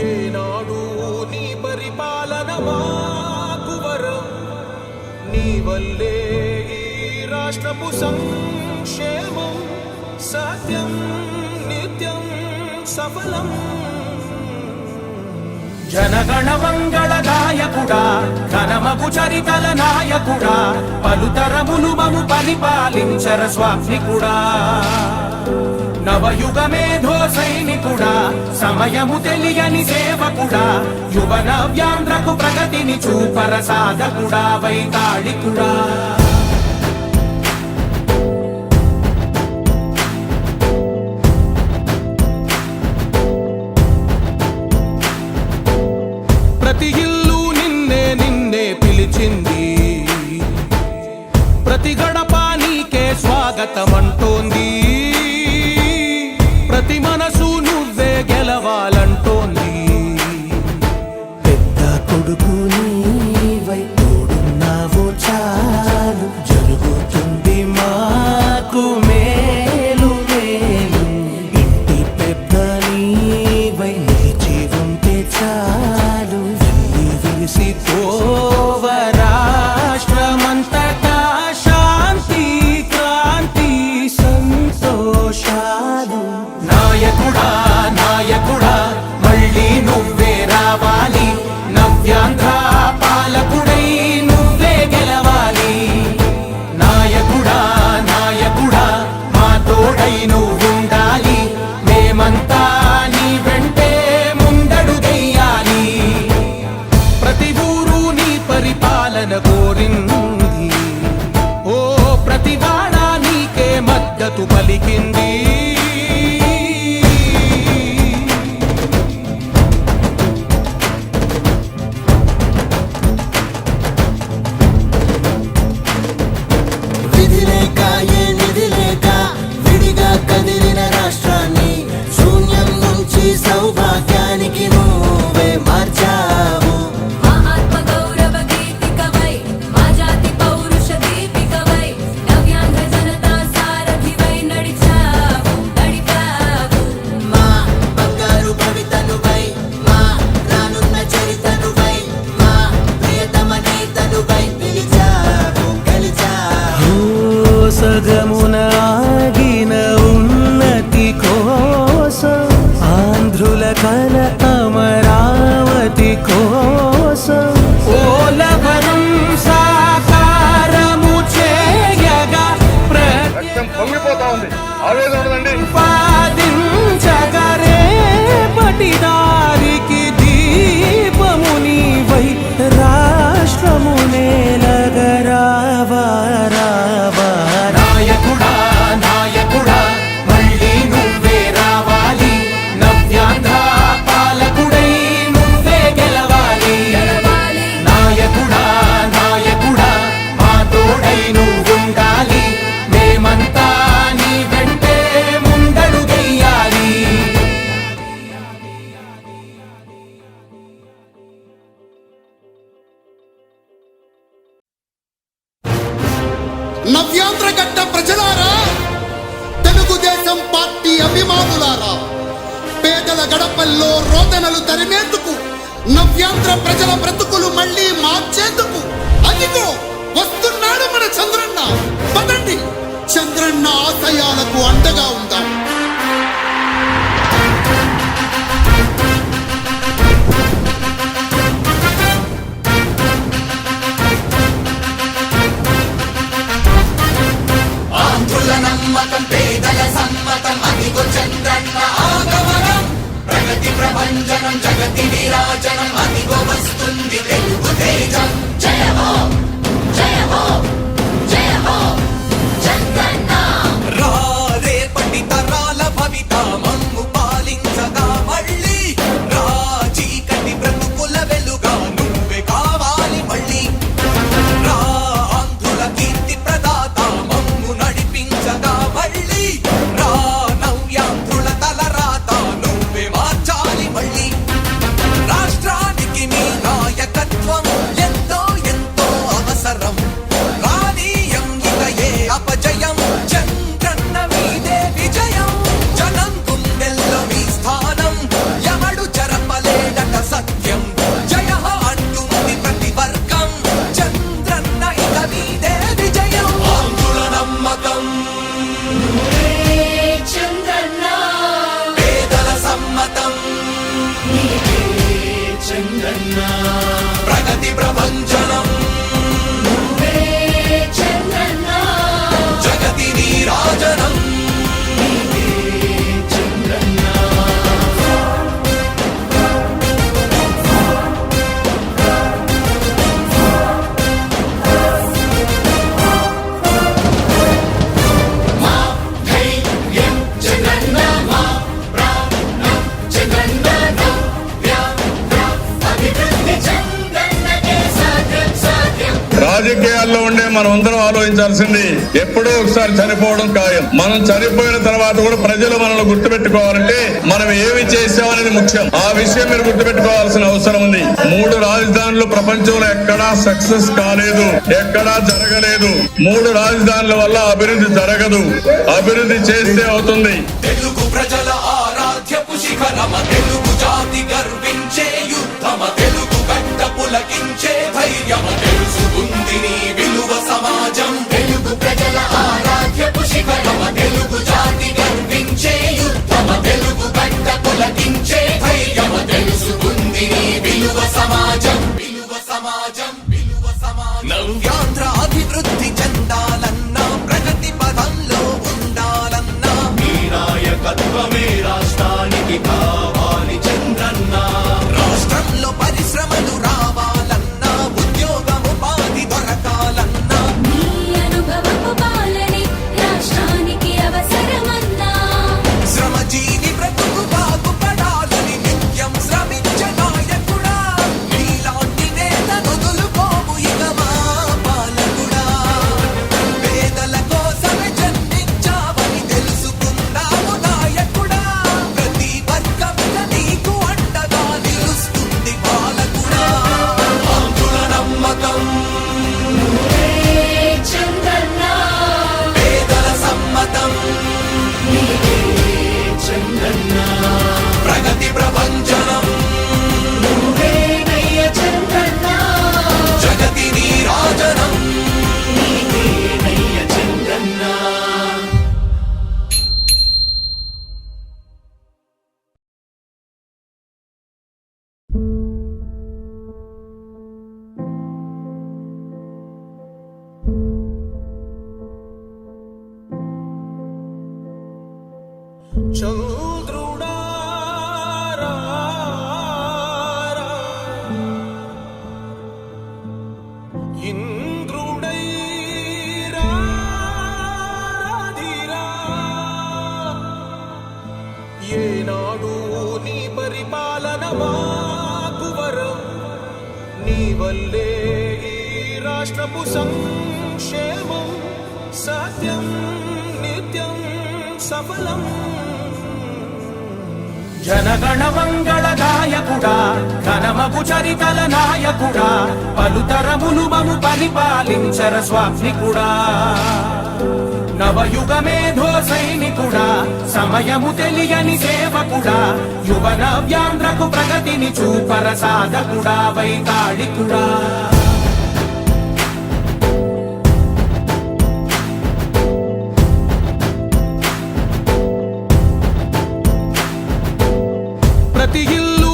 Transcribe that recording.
ఏనాడు నీ పరిపాలన మాకు వరం, నీ వల్లే ఈ రాష్ట్రపు సంక్షేమం సత్యం నిత్యం సఫలం. జనగణ మంగళ గాయకుడా, ఘనమగు చరితల నాయకుడా, పలుతరములు మము పరిపాలించర స్వామికుడా. నవయుగ మేధో సైనికుడా, సమయము తెలియని సేవకుడా, యువ నవ్యాంధ్రకు ప్రగతిని చూపర సాధకుడా, వైతాళికుడా. ప్రతి ఇల్లు నిన్నే నిన్నే పిలిచింది, ప్రతి గడప నీకే స్వాగతమంటోంది, ప్రతి మనసు నువ్వే గెలవాలంటోంది. పెద్ద కొడుకు నీవై తోడున్నావు చాలు, జరుగుతుంది మాకు మేలు మేలు. ఇంటి పెద్ద నీవై నిలిచి ఉంటే చాలు, వెళ్ళి విలిసి పోవ రాష్ట్రమంతటా శాంతి క్రాంతి సంతోషాలు. నాయకుడా నాయకుడా మళ్ళీ నువ్వే రావాలి, నవ్యాంధ్ర పాలకుడై నువ్వే గెలవాలి. నాయకుడా నాయకుడా మా తోడై నువ్వుండాలి, మేమంతా నీ వెంటే ముందడుగెయ్యాలి. ప్రతి ఊరు నీ పరిపాలన కోరింది, ఓ ప్రతివాడ నీకే మద్దతు పలికింది. సౌభాగ్యానికి నువ్వే మార్చావు. మహాత్మ గౌరవ గీతికవై, మా జాతి పౌరుష దీపికవై, నవ్యాంధ్ర జనతా సారథివై నడిచావు నడిపావు. మా బంగారు భవితనువై, మా రానున్న చరితనువై, మా ప్రియతమ నేతనువై పిలిచావు గెలిచావు. సగమున ఆగిన ఉన్నతి కోసం, ఆంధ్రుల కల అమరావతి కోసం, ఓలవరం సాకారము చేయగా పొంగిపోతా ఉంది, ఆవేదన ఉండదండి. పాదించగరే పటిదారికి దీపము నీవై, రాష్ట్రము నేలగరావా రావా. నాయకుడా నాయకుడా మళ్ళీ నువ్వే రావాలి, నవ్యాంధ్ర పాలకుడై నువ్వే గెలవాలి. నాయకుడా నాయకుడా మా తోడై నువ్వుండాలి, మేమంతా నీ వెంటే ముందడుగెయ్యాలి. నవ్యాంధ్ర గడ్డ ప్రజలారా, తెలుగుదేశం పార్టీ అభిమానులారా, పేదల గడపల్లో రోదనలు తరిమేందుకు, నవ్యాంధ్ర ప్రజల బ్రతుకులు మళ్ళీ మార్చేందుకు అదిగో వస్తున్నాడు మన చంద్రన్న. పదండి, చంద్రన్న ఆశయాలకు అండగా ఉందాం. ఆంధ్రుల నమ్మకం, పేదల సమ్మతం, అదిగో చంద్రన్న ఆగమనం. ప్రగతి ప్రభంజనం, జగతి విరాజనం, అదిగో వస్తుంది తెలుగు తేజం. జయ హో జయ హో జయ హో చంద్రన్న. రేపటి తరాల భవిత మమ్ము పాలించగా మళ్ళీ, చీకటి బ్రతుకుల వెలుగా నువ్వే కావాలి మళ్ళీ. ఆంధ్రుల కీర్తి ప్రదాత మమ్ము నడిపించగా మళ్ళీ, నవ్యాంధ్రుల తలరాత నువ్వే మార్చాలి మళ్ళీ. రాజకీయాల్లో ఉండే మనం అందరం ఆలోచించాల్సింది ఎప్పుడో ఒకసారి చనిపోవడం ఖాయం. మనం చనిపోయిన తర్వాత కూడా ప్రజలు మనల్ని గుర్తుపెట్టుకోవాలంటే మనం ఏమి చేసామనేది ముఖ్యం. ఆ విషయం మీరు గుర్తుపెట్టుకోవాల్సిన అవసరం ఉంది. 3 రాజధానులు ప్రపంచంలో ఎక్కడా సక్సెస్ కాలేదు, ఎక్కడా జరగలేదు. 3 రాజధానుల వల్ల అభివృద్ధి జరగదు. అభివృద్ధి చేస్తే అవుతుంది. తెలుగు ప్రజల ఆరాధ్యపు శిఖరమ, తెలుగు జాతి గర్వించే యుద్ధమ, తెలుగు గడ్డ పులకించే ధైర్యమ, తెలుసుకుంది నీ విలువ సమాజం. తెలుగు ప్రజల ఆరాధ్యపు శిఖరమ, తెలుగు జాతి గర్వించే యుద్ధమ, తెలుగు గడ్డ పులకించే ధైర్యమ, తెలుసుకుంది నీ విలువ సమాజం. విలువ సమాజం, విలువ సమాజం. నవ్యాంధ్ర అభివృద్ధి చెందాలన్నా, ప్రగతి పదంలో ఉండాలన్నా, మీ నాయకత్వమే రాష్ట్రానికి కావాలి చంద్రన్న. రాష్ట్రంలో పరిశ్రమలు రావాలన్నా, ఉద్యోగం ఉపాధి దొరకాలన్నా, నీ అనుభవపు పాలనే రాష్ట్రానికి అవసరమన్నా. శ్రమజీవి బ్రతుకు బాగుపడాలని నిత్యం శ్రమించే నాయకుడా, నీలాంటి నేత వదులుకోము ఇక మా పాలకుడా. పేదల కోసమే జన్మించావని తెలుసుకున్నావు నాయకుడా, ప్రతి వర్గంగా నీకు అండగా నిలుస్తుంది పాలకుడా. ఆంధ్రుల నమ్మకం, చంద్రన్న పేదల సమ్మతం, ప్రగతి ప్రపంచనం, నువ్వేనయ్య చంద్రన్న. జగతి నీరాజనం. చంద్రుడా రా, ఇంద్రుడై రాధిరా, ఏనాడు నీ పరిపాలన మాకు వరం, నీ వల్లే ఈ రాష్ట్రపు సంక్షేమం సత్యం నిత్యం సఫలం. జనగణ మంగళ నాయకుడా, ఘనమగు చరితల నాయకుడా, పలుతరములు మము పరిపాలించర స్వామికుడా. నవయుగ మేధో సైనికుడా, సమయము తెలియని సేవకుడా, యువ నవ్యాంధ్రకు ప్రగతిని చూపర సాధకుడా, వైతాళికుడా.